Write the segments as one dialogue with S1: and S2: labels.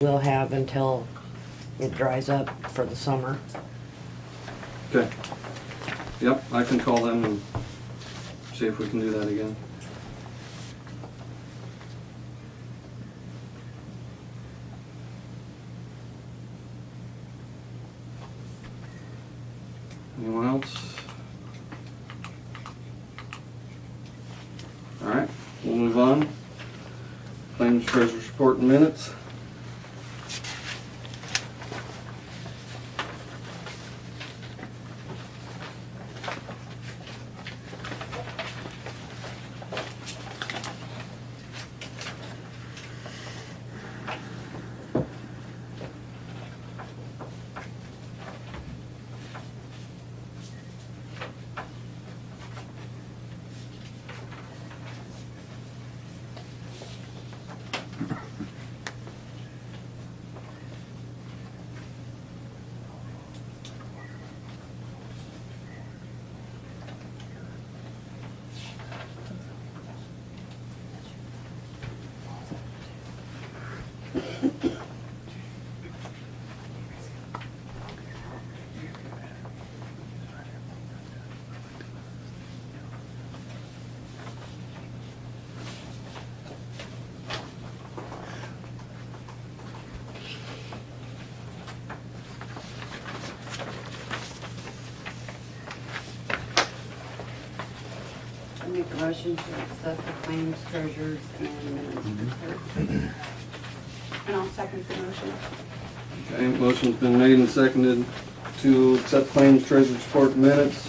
S1: we'll have until it dries up for the summer.
S2: Okay. Yep, I can call them and see if we can do that again. Anyone else? All right, we'll move on. Claims, treasurer's report, and minutes.
S3: I make a motion to accept the claims, treasurers, and minutes report. And I'll second the motion.
S2: Okay, motion's been made and seconded to accept claims, treasurer's report, and minutes.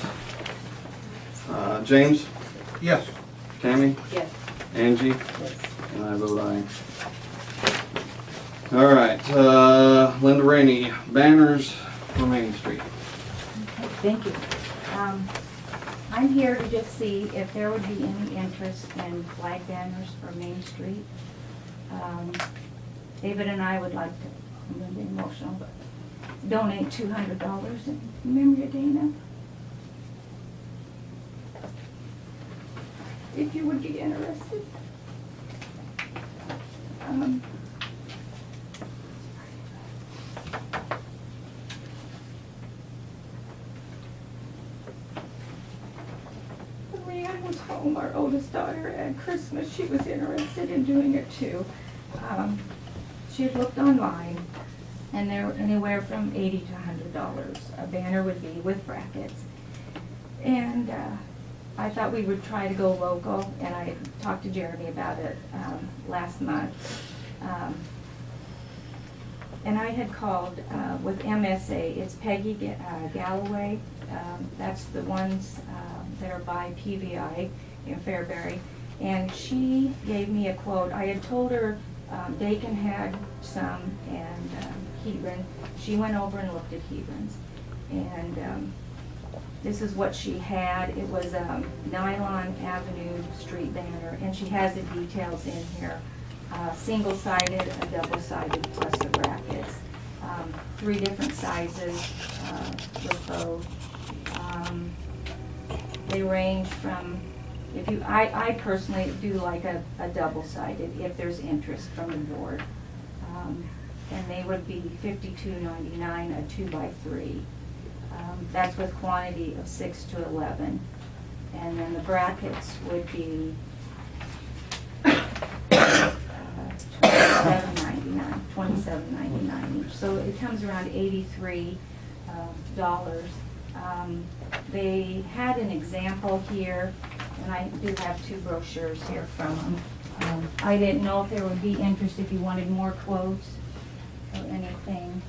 S2: James?
S4: Yes.
S2: Tammy?
S3: Yes.
S2: Angie?
S3: Yes.
S2: And I vote aye. All right, Linda Rainey, banners for Main Street.
S5: Okay, thank you. I'm here to just see if there would be any interest in flag banners for Main Street. David and I would like to, I'm gonna be emotional, but donate $200 in memory of Dana. If you would be interested. When Leanne was home, our oldest daughter, at Christmas, she was interested in doing it too. She had looked online, and they're anywhere from $80 to $100. A banner would be with brackets. And I thought we would try to go local, and I talked to Jeremy about it last month. And I had called with MSA, it's Peggy Galloway. That's the ones that are by PVI in Fairbury. And she gave me a quote. I had told her Dakin had some, and Hebron. She went over and looked at Hebron's. And this is what she had. It was a Nylon Avenue street banner, and she has the details in here. Single-sided, a double-sided, plus the brackets. 3 different sizes with both. They range from, if you, I personally do like a double-sided if there's interest from the board. And they would be $52.99 a 2x3. That's with quantity of 6 to 11. And then the brackets would be $27.99 each. So it comes around $83. They had an example here, and I do have 2 brochures here from them. I didn't know if there would be interest if you wanted more quotes or anything.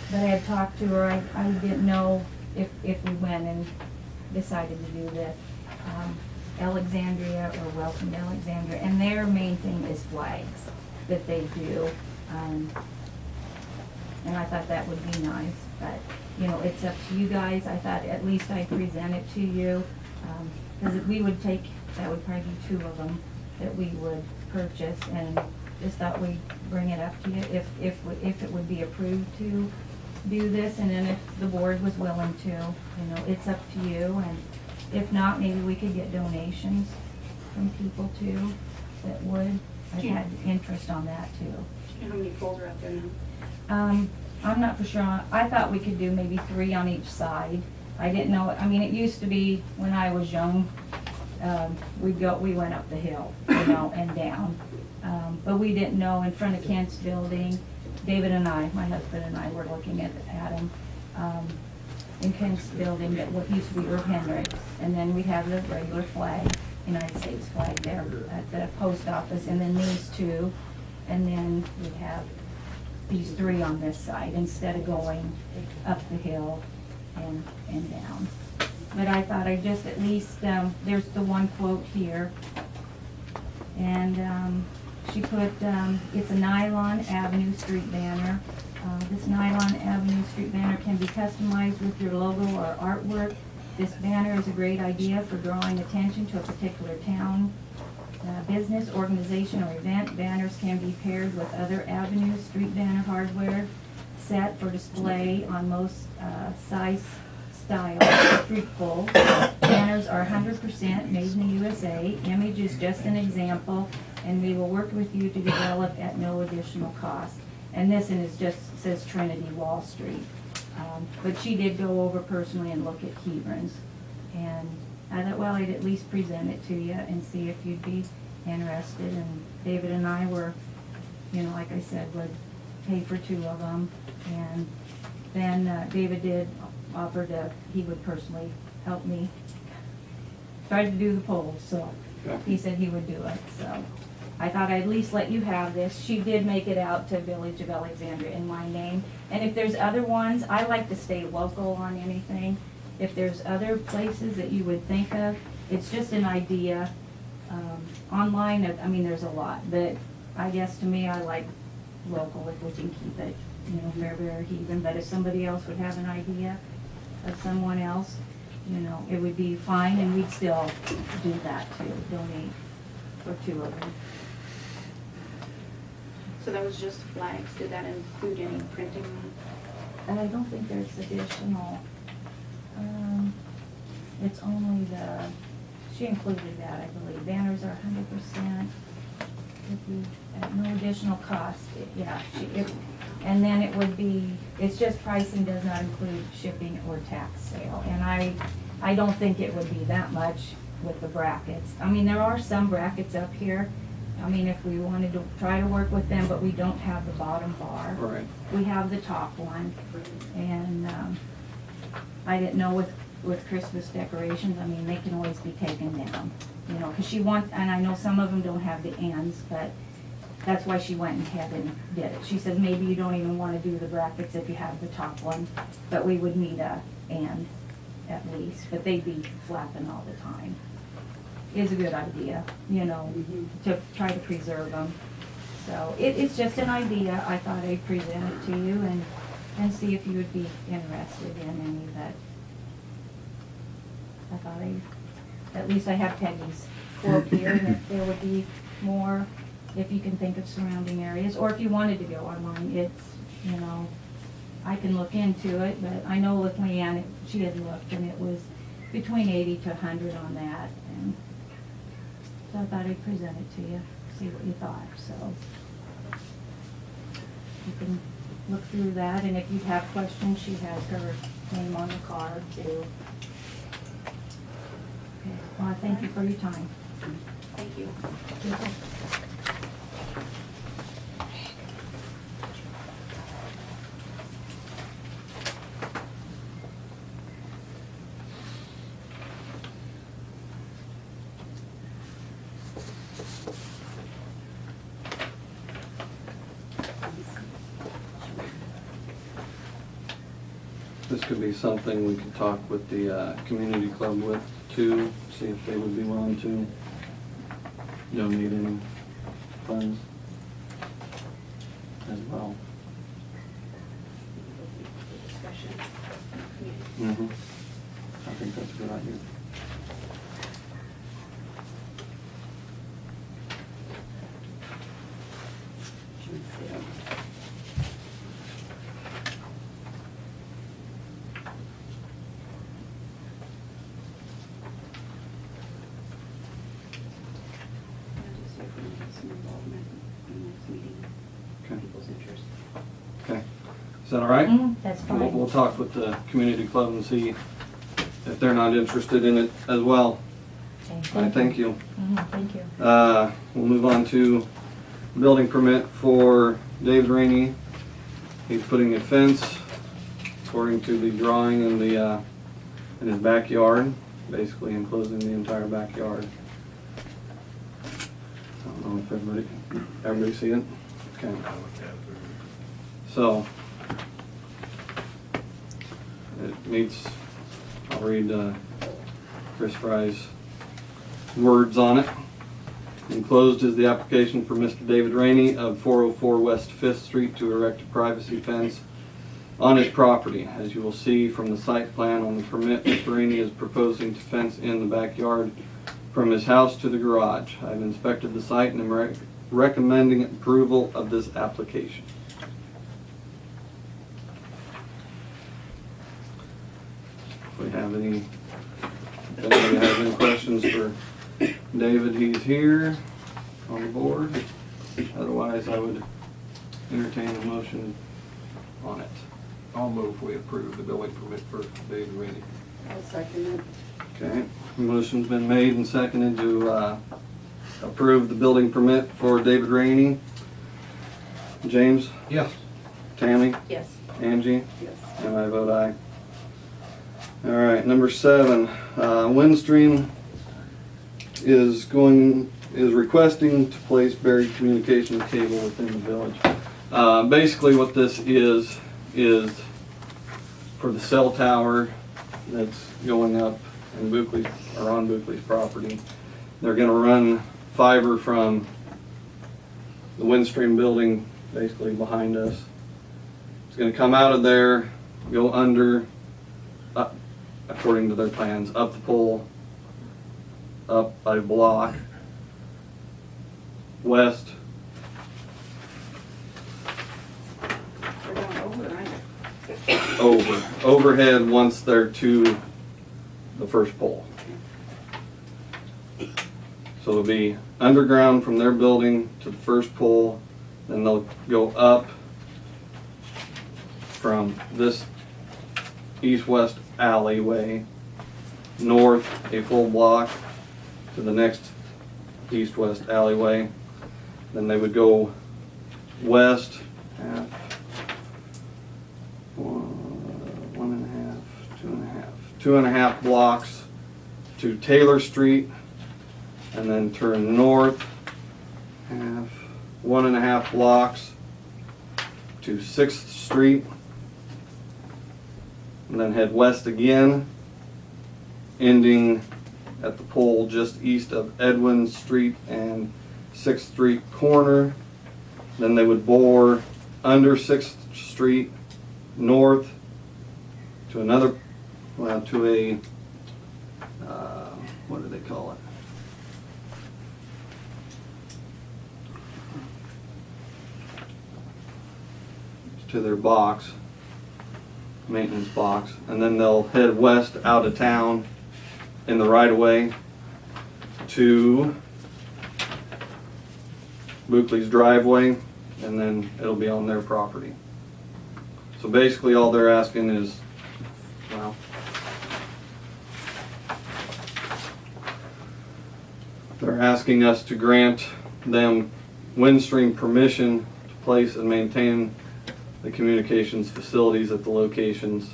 S5: But I had talked to her, I didn't know if we went and decided to do this. Alexandria or Welcome to Alexandria, and their main thing is flags that they do. And I thought that would be nice, but you know, it's up to you guys. I thought at least I'd present it to you, because we would take, that would probably be 2 of them that we would purchase, and just thought we'd bring it up to you if it would be approved to do this, and then if the board was willing to, you know, it's up to you. And if not, maybe we could get donations from people too that would. I had interest on that too.
S3: Do you know how many poles are out there now?
S5: I'm not for sure. I thought we could do maybe 3 on each side. I didn't know, I mean, it used to be, when I was young, we went up the hill, you know, and down. But we didn't know in front of Kent's building, David and I, my husband and I were looking at him, in Kent's building that what used to be Irv Hendricks. And then we have the regular flag, United States flag there at the post office, and then these 2. And then we have these 3 on this side instead of going up the hill and down. But I thought I'd just at least, there's the one quote here. And she put, it's a nylon Avenue street banner. This nylon Avenue street banner can be customized with your logo or artwork. This banner is a great idea for drawing attention to a particular town, business, organization, or event. Banners can be paired with other Avenue street banner hardware set for display on most size style street poles. Banners are 100% made in the USA. Image is just an example, and we will work with you to develop at no additional cost. And this one is just says Trinity Wall Street. But she did go over personally and look at Hebron's. And I thought, well, I'd at least present it to you and see if you'd be interested. And David and I were, you know, like I said, would pay for 2 of them. And then David did offer he would personally help me try to do the polls, so he said he would do it, so. I thought I'd at least let you have this. She did make it out to Village of Alexandria in my name. And if there's other ones, I like to stay local on anything. If there's other places that you would think of, it's just an idea. Online, I mean, there's a lot, but I guess to me, I like local if we can keep it, you know, Fairbury, Hebron. But if somebody else would have an idea of someone else, you know, it would be fine, and we'd still do that too, donate for 2 of them.
S3: So that was just flags. Did that include any printing?
S5: And I don't think there's additional, it's only she included that, I believe. Banners are 100%, at no additional cost, and then it would be, it's just pricing does not include shipping or tax sale. And I don't think it would be that much with the brackets. I mean, there are some brackets up here. I mean, if we wanted to try to work with them, but we don't have the bottom bar.
S2: Right.
S5: We have the top one. And I didn't know with Christmas decorations, I mean, they can always be taken down. You know, because she wants, and I know some of them don't have the ends, but that's why she went ahead and did it. She said maybe you don't even want to do the brackets if you have the top one, but we would need a end at least, but they'd be flapping all the time. Is a good idea, you know, to try to preserve them. So it's just an idea. I thought I'd present it to you and see if you would be interested in any of that. I thought at least I have Peggy's quote here, and if there would be more, if you can think of surrounding areas, or if you wanted to go online, it's, you know, I can look into it, but I know with Leanne, she had looked, and it was between 80 to 100 on that, and so I thought I'd present it to you, see what you thought, so. You can look through that, and if you have questions, she has her name on the card too. Okay, well, I thank you for your time.
S3: Thank you.
S2: This could be something we could talk with the community club with too, see if they would be willing to donate any funds as well.
S3: Discussion.
S2: I think that's a good idea.
S3: Should we see it? Yeah, just see if we can get some involvement.
S2: Is that all right?
S5: That's
S2: We'll
S5: fine.
S2: talk with the community club and see if they're not interested in it as well.
S5: Okay,
S2: I thank you.
S5: Thank you.
S2: We'll move on to building permit for David Rainey. He's putting a fence according to the drawing in the in his backyard, basically enclosing the entire backyard. I don't know if everybody see it? Okay. So it meets, I'll read Chris Fry's words on it. Enclosed is the application for Mr. David Rainey of 404 West 5th Street to erect a privacy fence on his property. As you will see from the site plan on the permit, Mr. Rainey is proposing to fence in the backyard from his house to the garage. I've inspected the site and am recommending approval of this application. If we have any, if anybody has any questions for David, he's here on the board. Otherwise, I would entertain a motion on it.
S4: I'll move we approve the building permit for David Rainey.
S3: I'll second it.
S2: Okay, motion's been made and seconded to approve the building permit for David Rainey. James,
S4: Yes.
S2: Tammy,
S3: Yes.
S2: Angie,
S3: Yes.
S2: and I vote aye. All right, number 7, Windstream is requesting to place buried communications cable within the village. Basically what this is for the cell tower that's going up in Buckley, or on Buckley's property. They're gonna run fiber from the Windstream building, basically behind us. It's gonna come out of there, go under, up, according to their plans, up the pole, up a block, west,
S3: We're going over, right?
S2: overhead once they're to the first pole. So it'll be underground from their building to the first pole, then they'll go up from this east-west alleyway, north a full block to the next east-west alleyway. Then they would go west half, 2.5 blocks to Taylor Street, and then turn north 1.5 blocks to 6th Street, and then head west again, ending at the pole just east of Edwin Street and 6th Street corner. Then they would bore under 6th Street north to another, well, to a, what do they call it? To their box, maintenance box, and then they'll head west out of town in the right of way to Buckley's driveway, and then it'll be on their property. So basically all they're asking is, well, they're asking us to grant them Windstream permission to place and maintain the communications facilities at the locations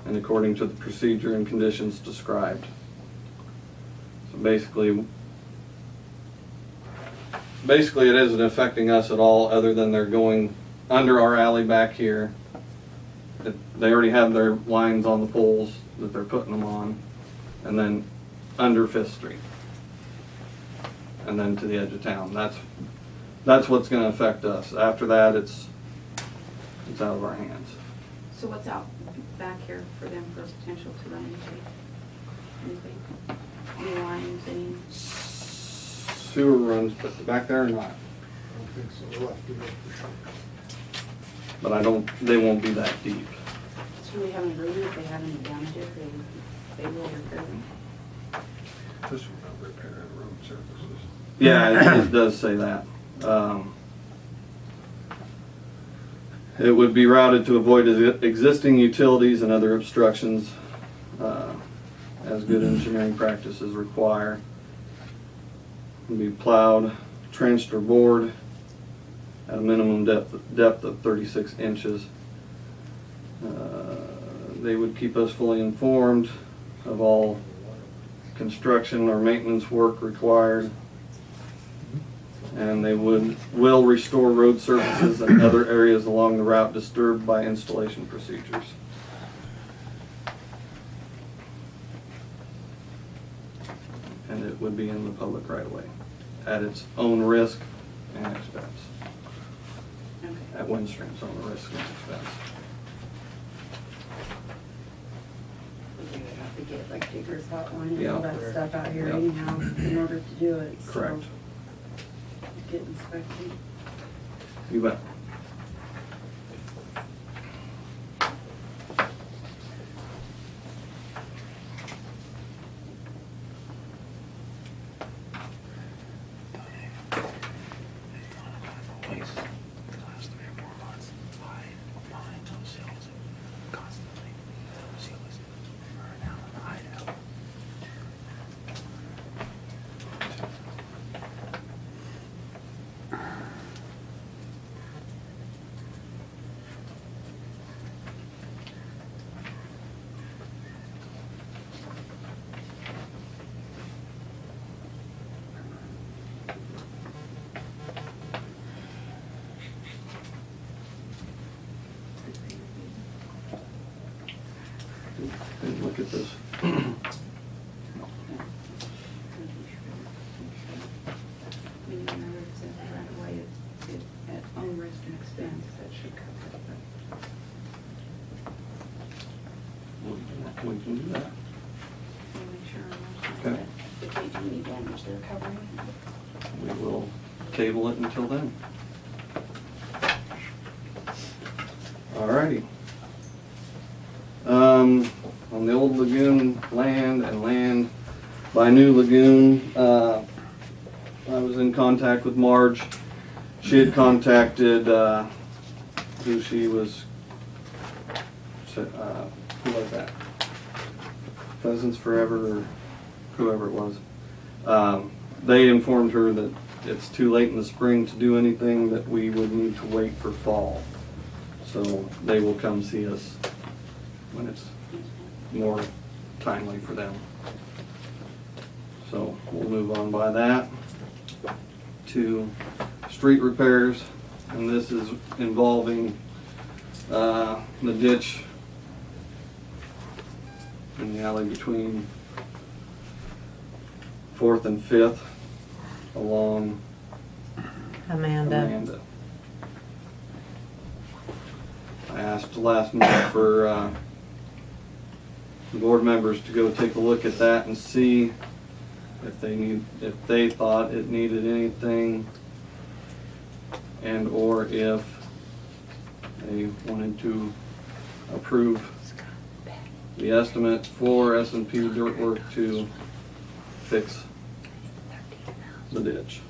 S2: and according to the procedure and conditions described. So basically it isn't affecting us at all, other than they're going under our alley back here. They already have their lines on the poles that they're putting them on, and then under 5th Street, and then to the edge of town. That's what's going to affect us. After that, it's out of our hands.
S3: So what's out back here for them for potential to run into? Anything? Any lines, any?
S2: Sewer runs, but back there or not.
S6: I don't think so. We'll have to look for sure.
S2: But they won't be that deep.
S3: So we have an agreement, if they have any damages, they will repair them?
S4: This one, not repair the road surfaces.
S2: Yeah, it does say that. It would be routed to avoid existing utilities and other obstructions, as good engineering practices require. It would be plowed, trenched, or bored at a minimum depth of 36 inches. They would keep us fully informed of all construction or maintenance work required. And they will restore road surfaces and other areas along the route disturbed by installation procedures. And it would be in the public right of way at its own risk and expense.
S3: Okay.
S2: At Windstream's own risk and expense.
S3: We would have to get like Digger's hotline and
S2: Yeah.
S3: all that stuff out here
S2: Yeah.
S3: anyhow in order to do it. so
S2: Correct.
S3: Get inspected.
S2: You bet. Didn't look at this.
S3: Remember it says right away it's at own risk and expense, that should cover it.
S2: We can do that.
S3: We'll make sure on
S2: Okay.
S3: that if they do any damage, they're covering it.
S2: We will table it until then. Alrighty. On the old lagoon land and land by new lagoon, I was in contact with Marge. She had contacted, who she was, who was that? Pheasants Forever, or whoever it was. They informed her that it's too late in the spring to do anything, that we would need to wait for fall. So they will come see us when it's more timely for them. So we'll move on by that to street repairs, and this is involving the ditch in the alley between 4th and 5th along Amanda. I asked last month for the board members to go take a look at that and see if they thought it needed anything, and or if they wanted to approve the estimate for S&P Dirt Work to fix the ditch.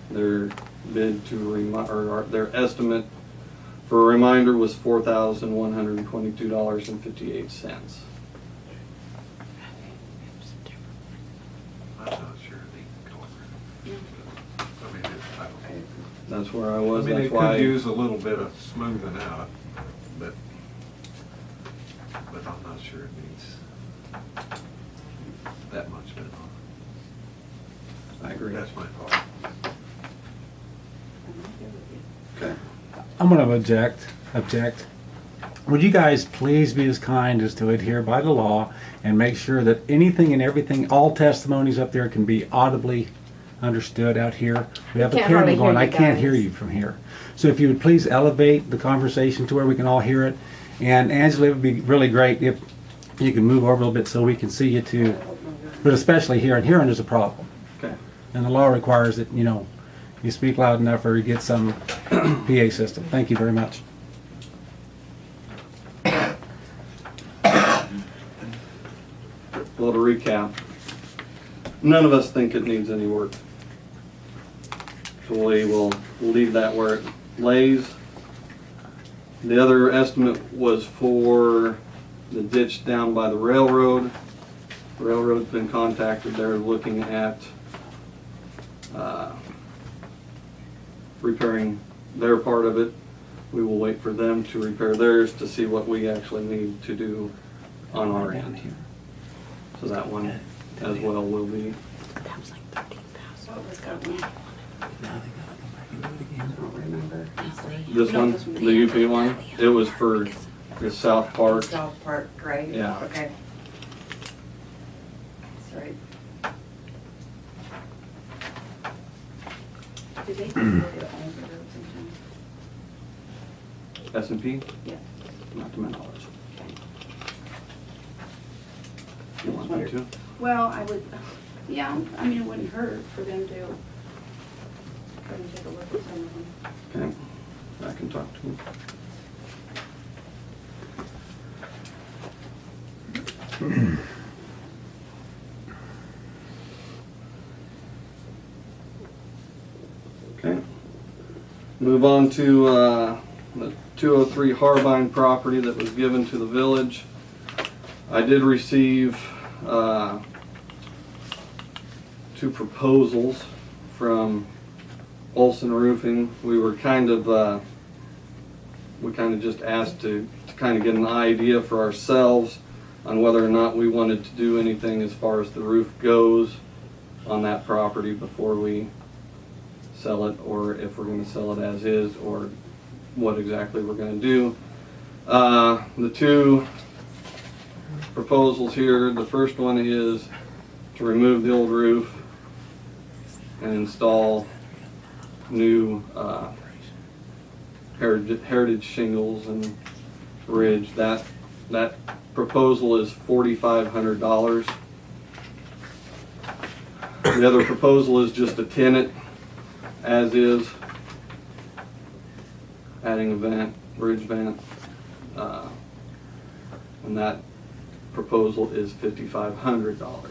S2: Their bid or their estimate for a reminder was $4,122.58.
S4: I'm not sure they can go over it. I mean,
S2: That's where I was.
S4: they
S2: That's why.
S4: could use a little bit of smoothing out, but I'm not sure it needs that much been on.
S2: I agree.
S4: That's my thought.
S2: Okay.
S7: I'm going to object. Would you guys please be as kind as to adhere by the law and make sure that anything and everything, all testimonies up there can be audibly understood out here? We have a
S1: Can't
S7: camera
S1: hardly
S7: going.
S1: hear
S7: I
S1: you
S7: can't
S1: guys.
S7: hear you from here. So if you would please elevate the conversation to where we can all hear it. And Angela, it would be really great if you can move over a little bit so we can see you too. But especially hearing. Hearing is a problem.
S2: Okay.
S7: And the law requires that, you speak loud enough or you get some PA system. Thank you very much.
S2: Well, to recap, none of us think it needs any work. So we will leave that where it lays. The other estimate was for the ditch down by the railroad. The railroad's been contacted. They're looking at repairing their part of it. We will wait for them to repair theirs to see what we actually need to do on our end. So that one as well will be.
S3: What was that one? I don't remember. I'm sorry.
S2: This
S3: No,
S2: one,
S3: this
S2: the UP one, it was for the South Park.
S3: South Park, right?
S2: Yeah.
S3: Okay. That's right. Did they do all the roads in town?
S2: S&P,
S3: Yeah.
S2: not to my knowledge.
S3: Okay.
S2: You want me to?
S3: Well, I would, yeah, I mean, it wouldn't hurt for them to try and take a look at some of them.
S2: Okay, I can talk to him. Okay. Move on to the 203 Harbine property that was given to the village. I did receive 2 proposals from Olson Roofing. We were kind of just asked to kind of get an idea for ourselves on whether or not we wanted to do anything as far as the roof goes on that property before we sell it, or if we're going to sell it as is, or what exactly we're going to do. The 2 proposals here, the first one is to remove the old roof and install new heritage shingles and ridge. That proposal is $4,500. The other proposal is just to tin it as is, adding a vent, ridge vent, and that proposal is $5,500.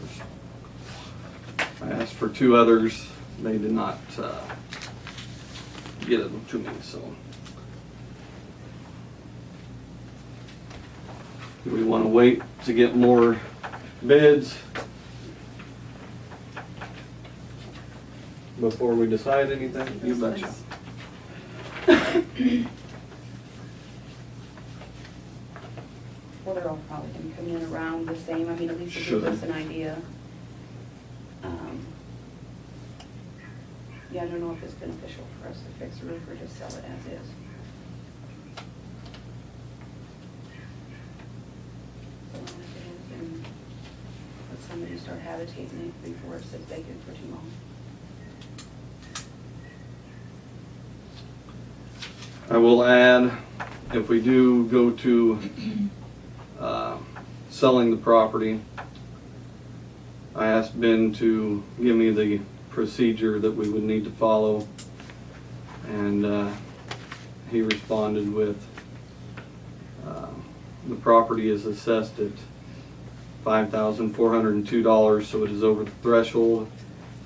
S2: I asked for 2 others. They did not get them to me, so. Do we want to wait to get more bids before we decide anything? You betcha.
S3: Well, they're all probably gonna come in around the same, I mean, at least it
S2: Sure.
S3: gives us an idea. Yeah, I don't know if it's beneficial for us to fix the roof or just sell it as is. So if it is, then let somebody start habitating it before it sits vacant for too long.
S2: I will add, if we do go to selling the property, I asked Ben to give me the procedure that we would need to follow, and he responded with the property is assessed at $5,402, so it is over the threshold,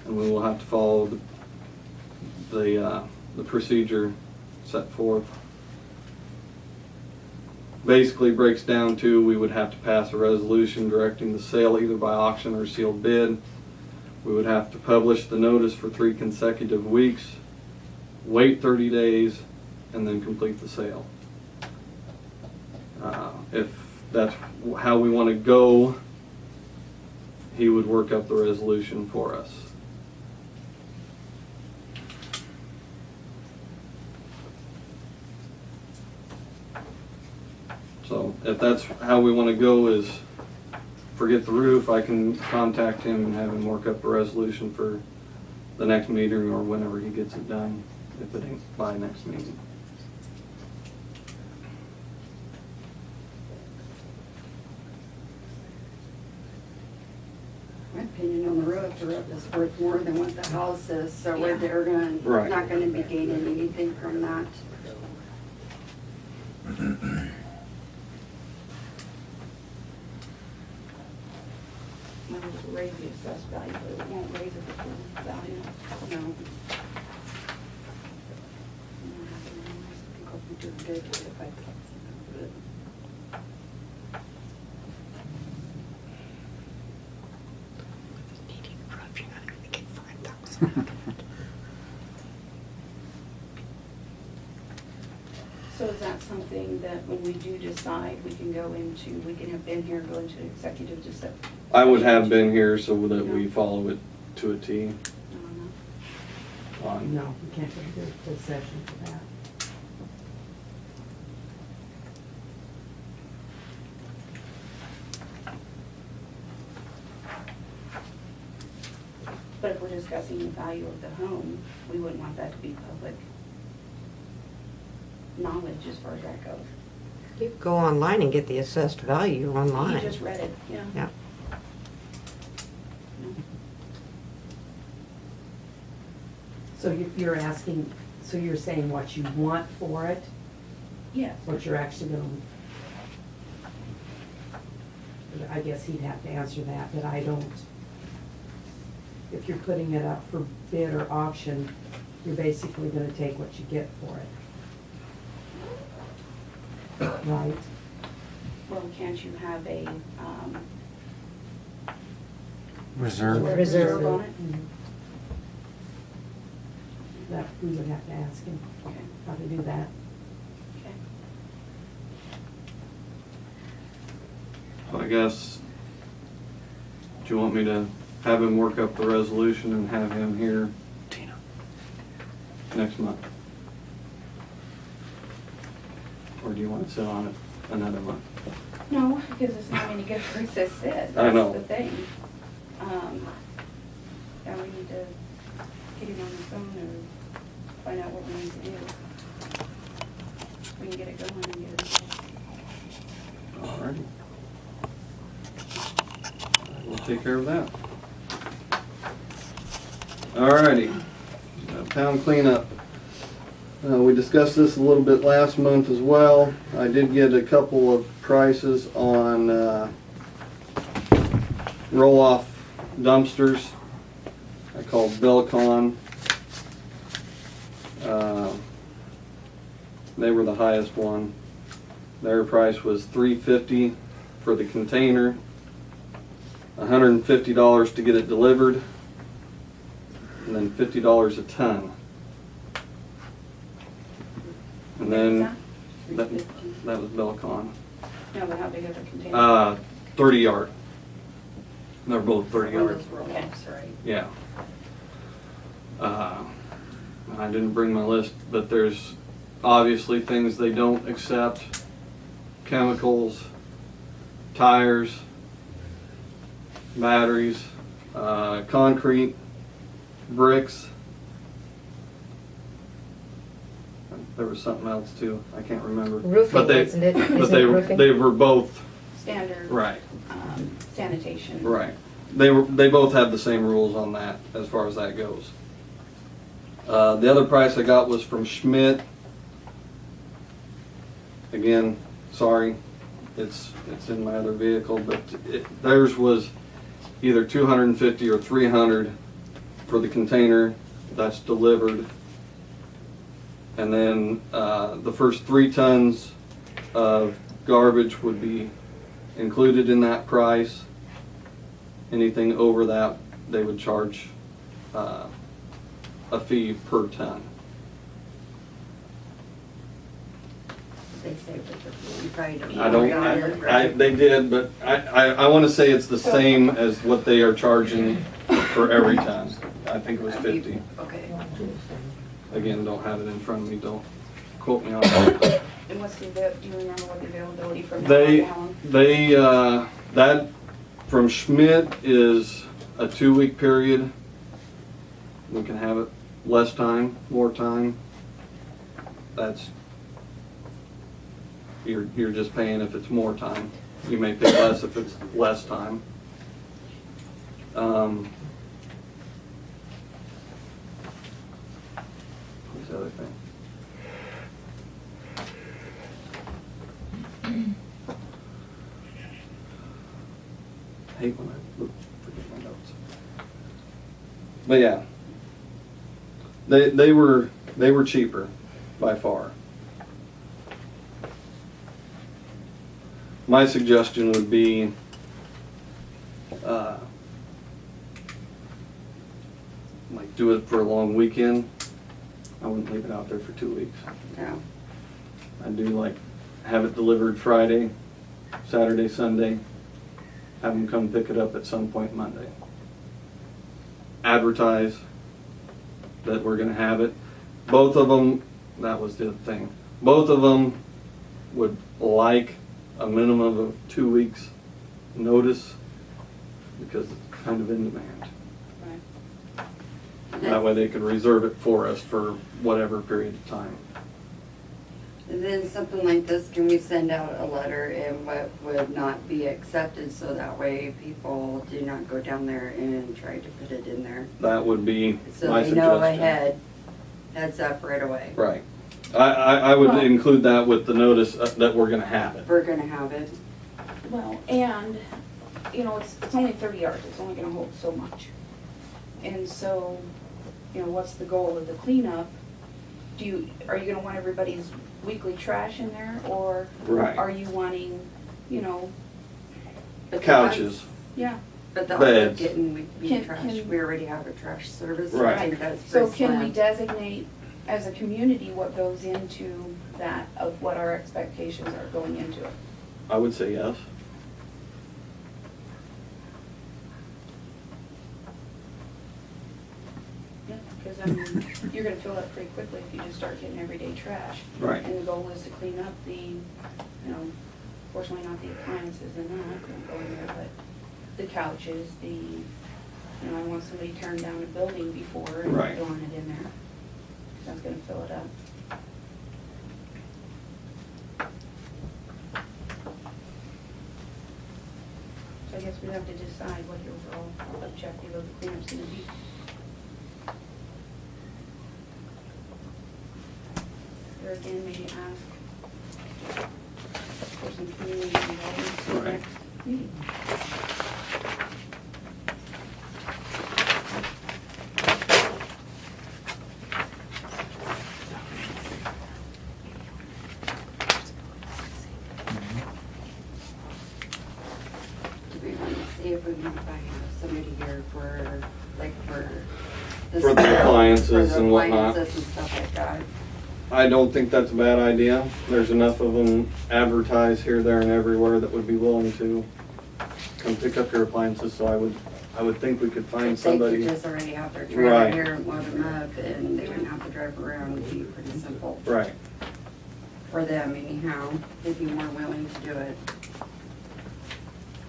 S2: and we will have to follow the procedure set forth. Basically breaks down to we would have to pass a resolution directing the sale either by auction or sealed bid. We would have to publish the notice for 3 consecutive weeks, wait 30 days, and then complete the sale. If that's how we want to go, he would work up the resolution for us. So if that's how we want to go, is forget the roof, I can contact him and have him work up a resolution for the next meeting or whenever he gets it done, if it ain't by next meeting.
S3: My opinion on the roof is worth more than what the house is, so
S5: Yeah.
S3: they're gonna,
S2: Right.
S3: not gonna be gaining anything from that. Well, it'll raise the assessed value, but it won't raise it the full value, no. You're doing good if I thought something So is that something that when we do decide, we can go into, we can have been here, go into executive just that?
S2: I would have been here so that we follow it to a T.
S3: I don't know.
S2: On
S1: No, we can't do a full session for that.
S3: But if we're discussing the value of the home, we wouldn't want that to be public knowledge as far as that goes.
S8: You can go online and get the assessed value
S3: You
S8: online.
S3: just read it, yeah.
S8: Yeah.
S1: So you're asking, so you're saying what you want for it,
S3: Yes.
S1: what you're actually gonna, I guess he'd have to answer that, but I don't. If you're putting it up for bid or auction, you're basically gonna take what you get for it. Right?
S3: Well, can't you have a,
S7: Reserve.
S3: reserve on it?
S1: Mhm. That, we would have to ask him
S3: Okay,
S1: how to do that.
S3: okay.
S2: So I guess, do you want me to have him work up the resolution and have him here next month? Or do you want to sit on it another month?
S3: No, because it's not any good for us to sit.
S2: I know.
S3: That's the thing. Yeah, we need to get him on the phone or find out what we need to do. We can get it going and get it.
S2: All right. We'll take care of that. All righty. Town cleanup. We discussed this a little bit last month as well. I did get a couple of prices on roll-off dumpsters. I called Bellicon. They were the highest one. Their price was $350 for the container, $150 to get it delivered, and then $50 a ton. And then that, that was Bellicon.
S3: No, but how big of a container?
S2: 30 yard. They're both 30 yard.
S3: Okay, right.
S2: Yeah. I didn't bring my list, but there's obviously things they don't accept. Chemicals, tires, batteries, concrete, bricks. There was something else too, I can't remember.
S8: Roofing,
S2: But they,
S8: isn't it?
S2: but
S8: Isn't
S2: they,
S8: it roofing?
S2: they were both,
S3: Standard.
S2: right,
S3: Sanitation.
S2: right. They both had the same rules on that, as far as that goes. The other price I got was from Schmidt. Again, sorry, it's in my other vehicle, but theirs was either $250 or $300 for the container that's delivered. And then the first 3 tons of garbage would be included in that price. Anything over that, they would charge a fee per ton.
S1: They saved it for you probably don't.
S2: I don't, they did, but I want to say it's the same as what they are charging for every ton. I think it was 50.
S3: Okay.
S2: Again, don't have it in front of me, don't quote me on that.
S3: And what's the, do you remember what the availability from now on?
S2: That from Schmidt is a 2-week period. We can have it less time, more time. That's, you're just paying if it's more time. You may pay less if it's less time. What's the other thing? I hate when I forget my notes. But yeah, they were cheaper by far. my suggestion would be, like, do it for a long weekend. I wouldn't leave it out there for 2 weeks.
S3: Yeah.
S2: I'd do like, have it delivered Friday, Saturday, Sunday, have them come pick it up at some point Monday. Advertise that we're gonna have it. Both of them, that was the thing, both of them would like a minimum of 2 weeks notice because it's kind of in demand. That way they could reserve it for us for whatever period of time.
S3: And then something like this, can we send out a letter and what would not be accepted, so that way people do not go down there and try to put it in there?
S2: That would be
S3: So
S2: my
S3: they know
S2: suggestion.
S3: ahead, heads up right away.
S2: Right. I would
S5: Well-
S2: include that with the notice that we're gonna have it.
S3: We're gonna have it.
S5: Well, and, you know, it's only 30 yards, it's only gonna hold so much. And so, you know, what's the goal of the cleanup? Are you gonna want everybody's weekly trash in there, or
S2: Right.
S5: are you wanting, you know,
S3: But the
S2: Couches.
S3: ones-
S5: yeah.
S3: But the
S2: Beds.
S3: ones getting we
S5: Can-
S3: trash,
S5: can-
S3: we already have a trash service. so
S2: Right.
S3: I think that's
S5: So
S3: pretty
S5: can we
S3: slim.
S5: designate as a community what goes into that, of what our expectations are going into it?
S2: I would say yes.
S5: Yeah, because I mean, you're gonna fill up pretty quickly if you just start getting everyday trash.
S2: Right.
S5: And the goal is to clean up the, you know, fortunately not the appliances and that, don't go in there, but the couches, you know, I want somebody tearing down a building before and
S2: Right.
S5: throwing it in there. That's gonna fill it up. So I guess we have to decide what the overall objective of the cleanup's gonna be. Or again, maybe ask for some community involvement for the
S2: Right.
S5: next meeting.
S3: Do we want to see if we might have somebody here for, like, for the.
S2: For the
S3: sale,
S2: appliances
S3: for the
S2: and whatnot.
S3: appliances and stuff like that.
S2: I don't think that's a bad idea. There's enough of them advertised here, there, and everywhere that would be willing to come pick up your appliances, so I would think we could find
S3: If they
S2: somebody.
S3: could just already have their trailer
S2: Right.
S3: here and load them up, and they wouldn't have to drive around, it'd be pretty simple.
S2: Right.
S3: For them anyhow, they'd be more willing to do it.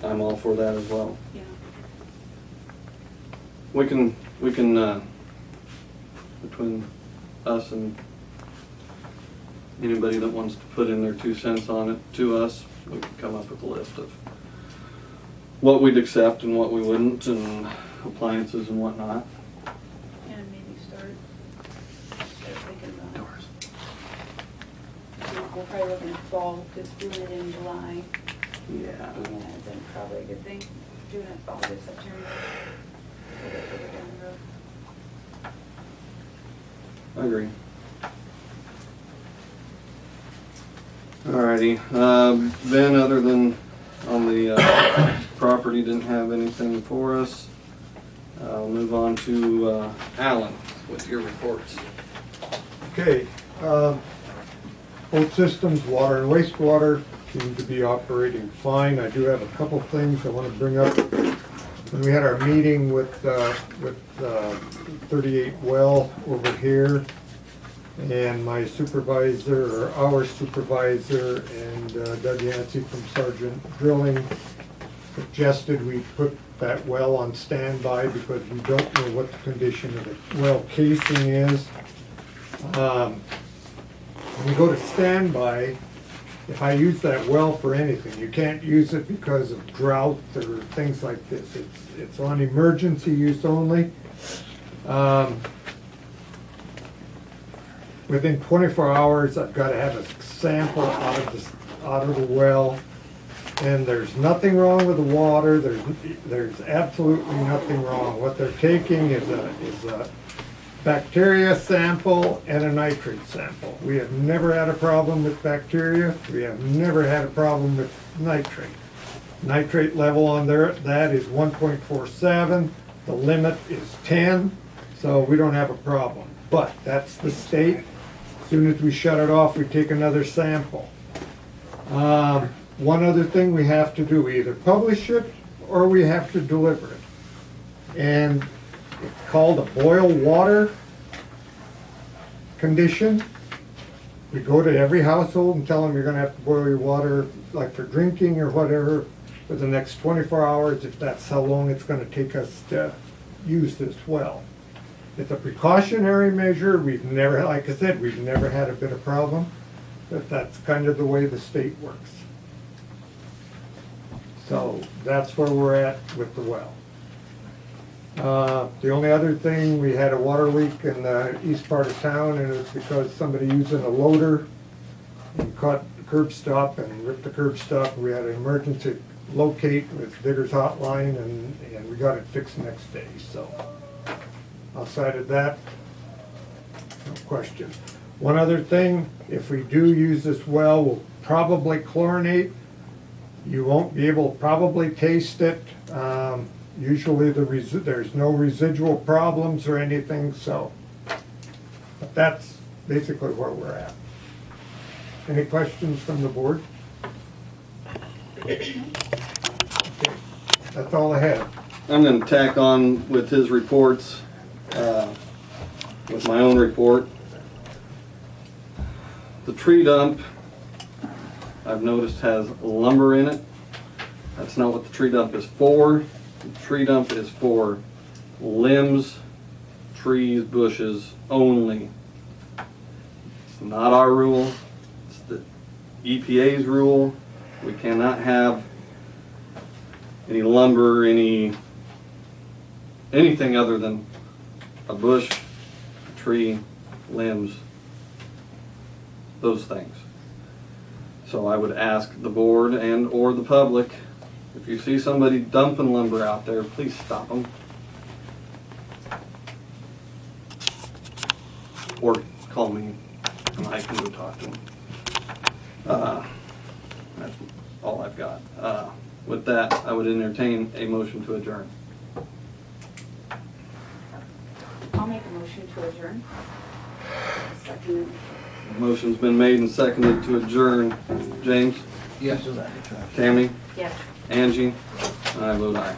S2: I'm all for that as well.
S5: Yeah.
S2: We can, between us and anybody that wants to put in their 2 cents on it to us, we can come up with a list of what we'd accept and what we wouldn't, and appliances and whatnot.
S5: And maybe start thinking about it. We're probably looking at fall, because doing it in July,
S2: Yeah.
S5: then probably a good thing, doing it August, September, a little bit further down the road.
S2: I agree. Alrighty, then other than on the property, didn't have anything for us. I'll move on to Alan with your reports.
S6: Okay, both systems, water and wastewater, seem to be operating fine. I do have a couple things I want to bring up. When we had our meeting with 38 Well over here, and my supervisor, or our supervisor, and Doug Yancey from Sergeant Drilling suggested we put that well on standby because we don't know what the condition of the well casing is. When we go to standby, if I use that well for anything, you can't use it because of drought or things like this. It's on emergency use only. Within 24 hours, I've got to have a sample out of the well. And there's nothing wrong with the water. There's absolutely nothing wrong. What they're taking is a bacteria sample and a nitrate sample. We have never had a problem with bacteria. We have never had a problem with nitrate. Nitrate level on that is 1.47. The limit is 10, so we don't have a problem. But that's the state. As soon as we shut it off, we take another sample. One other thing we have to do, we either publish it or we have to deliver it. And it's called a boil water condition. We go to every household and tell them you're gonna have to boil your water, like for drinking or whatever, for the next 24 hours, if that's how long it's gonna take us to use this well. It's a precautionary measure. We've never, like I said, we've never had a bit of problem, but that's kind of the way the state works. So that's where we're at with the well. The only other thing, we had a water leak in the east part of town, and it's because somebody using a loader and caught the curb stop and ripped the curb stop. We had an emergency locate with Digger's Hotline, and we got it fixed the next day, so. Outside of that, no question. One other thing, if we do use this well, we'll probably chlorinate. You won't be able to probably taste it. Usually there's no residual problems or anything, so. But that's basically where we're at. Any questions from the board? Okay, that's all I have.
S2: I'm gonna tack on with his reports, with my own report. The tree dump, I've noticed, has lumber in it. That's not what the tree dump is for. The tree dump is for limbs, trees, bushes only. It's not our rule, it's the EPA's rule. We cannot have any lumber, anything other than a bush, a tree, limbs, those things. So I would ask the board and or the public, if you see somebody dumping lumber out there, please stop them. Or call me and I can go talk to them. That's all I've got. With that, I would entertain a motion to adjourn.
S5: I'll make a motion to adjourn.
S3: Second.
S2: Motion's been made and seconded to adjourn. James?
S4: Yes.
S2: Tammy?
S5: Yes.
S2: Angie? And I vote aye.